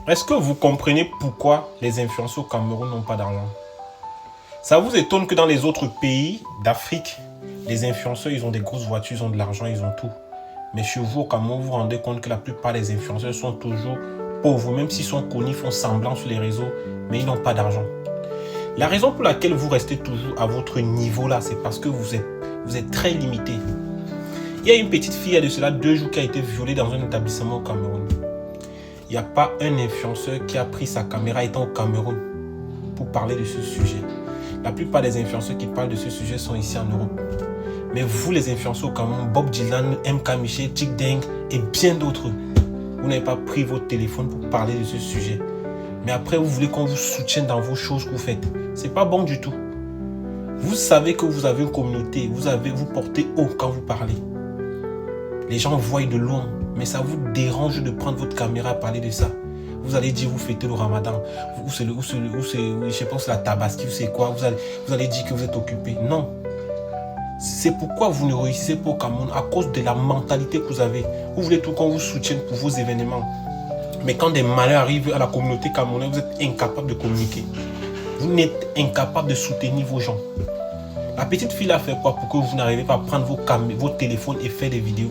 Est-ce que vous comprenez pourquoi les influenceurs au Cameroun n'ont pas d'argent? Ça vous étonne que dans les autres pays d'Afrique, les influenceurs, ils ont des grosses voitures, ils ont de l'argent, ils ont tout. Mais chez vous, au Cameroun, vous vous rendez compte que la plupart des influenceurs sont toujours pauvres. Même s'ils sont connus, ils font semblant sur les réseaux, mais ils n'ont pas d'argent. La raison pour laquelle vous restez toujours à votre niveau là, c'est parce que vous êtes très limité. Il y a une petite fille, il y a de cela 2 jours, qui a été violée dans un établissement au Cameroun. Il n'y a pas un influenceur qui a pris sa caméra étant au Cameroun pour parler de ce sujet. La plupart des influenceurs qui parlent de ce sujet sont ici en Europe. Mais vous, les influenceurs au Cameroun, Bob Dylan, MK Michel, Chick Deng et bien d'autres, vous n'avez pas pris votre téléphone pour parler de ce sujet. Mais après, vous voulez qu'on vous soutienne dans vos choses que vous faites. C'est pas bon du tout. Vous savez que vous avez une communauté, vous portez haut quand vous parlez. Les gens voient de loin, mais ça vous dérange de prendre votre caméra à parler de ça. Vous allez dire, vous fêtez le ramadan, je sais pas, c'est la tabaski, vous savez quoi, vous allez dire que vous êtes occupé. Non. C'est pourquoi vous ne réussissez pas au Cameroun, à cause de la mentalité que vous avez. Vous voulez tout qu'on vous soutienne pour vos événements. Mais quand des malheurs arrivent à la communauté camerounaise, vous êtes incapable de communiquer. Vous n'êtes incapable de soutenir vos gens. La petite fille a fait quoi pour que vous n'arrivez pas à prendre vos téléphones et faire des vidéos?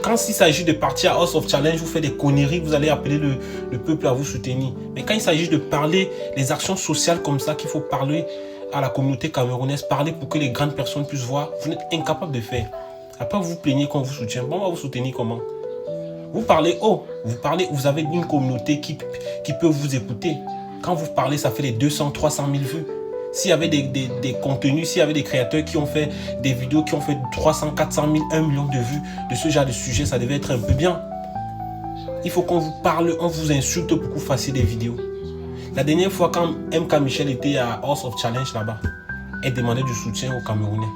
Quand il s'agit de partir à House of Challenge, vous faites des conneries, vous allez appeler le peuple à vous soutenir. Mais quand il s'agit de parler des actions sociales comme ça, qu'il faut parler à la communauté camerounaise, parler pour que les grandes personnes puissent voir, vous n'êtes incapable de faire. Après, vous vous plaignez qu'on vous soutient. Bon, on va vous soutenir comment? Vous parlez haut, vous avez une communauté qui peut vous écouter. Quand vous parlez, ça fait des 200, 300 000 vues. S'il y avait des contenus, s'il y avait des créateurs qui ont fait des vidéos, qui ont fait 300, 400 000, 1 million de vues de ce genre de sujet, ça devait être un peu bien. Il faut qu'on vous parle, on vous insulte pour que vous fassiez des vidéos. La dernière fois, quand MK Michel était à House of Challenge là-bas, elle demandait du soutien aux Camerounais.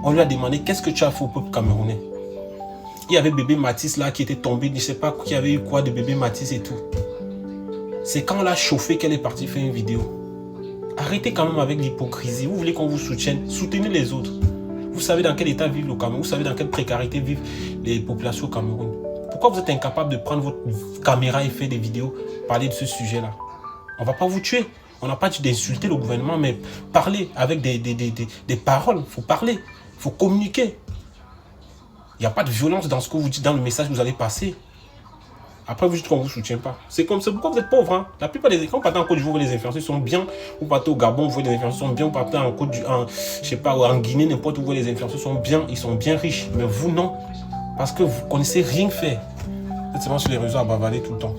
On lui a demandé, qu'est-ce que tu as fait au peuple camerounais? Il y avait bébé Matisse là qui était tombé, je ne sais pas qui avait eu quoi de bébé Matisse et tout. C'est quand on l'a chauffé qu'elle est partie faire une vidéo. Arrêtez quand même avec l'hypocrisie. Vous voulez qu'on vous soutienne, soutenez les autres. Vous savez dans quel état vivent le Cameroun, vous savez dans quelle précarité vivent les populations au Cameroun. Pourquoi vous êtes incapable de prendre votre caméra et faire des vidéos, parler de ce sujet-là? On ne va pas vous tuer. On n'a pas dit d'insulter le gouvernement, mais parler avec des paroles. Il faut parler, il faut communiquer. Il n'y a pas de violence dans ce que vous dites, dans le message que vous allez passer. Après, vous dites qu'on ne vous soutient pas. C'est pourquoi vous êtes pauvre. Hein? La plupart des... Quand vous partez en Côte d'Ivoire, les influenceurs sont bien. Vous partez au Gabon, vous voyez les influenceurs sont bien. Vous partez en Côte d'Ivoire, je sais pas, en Guinée, n'importe où, vous voyez les influenceurs sont bien. Ils sont bien riches. Mais vous, non. Parce que vous ne connaissez rien faire. Vous êtes seulement sur les réseaux à bavaler tout le temps.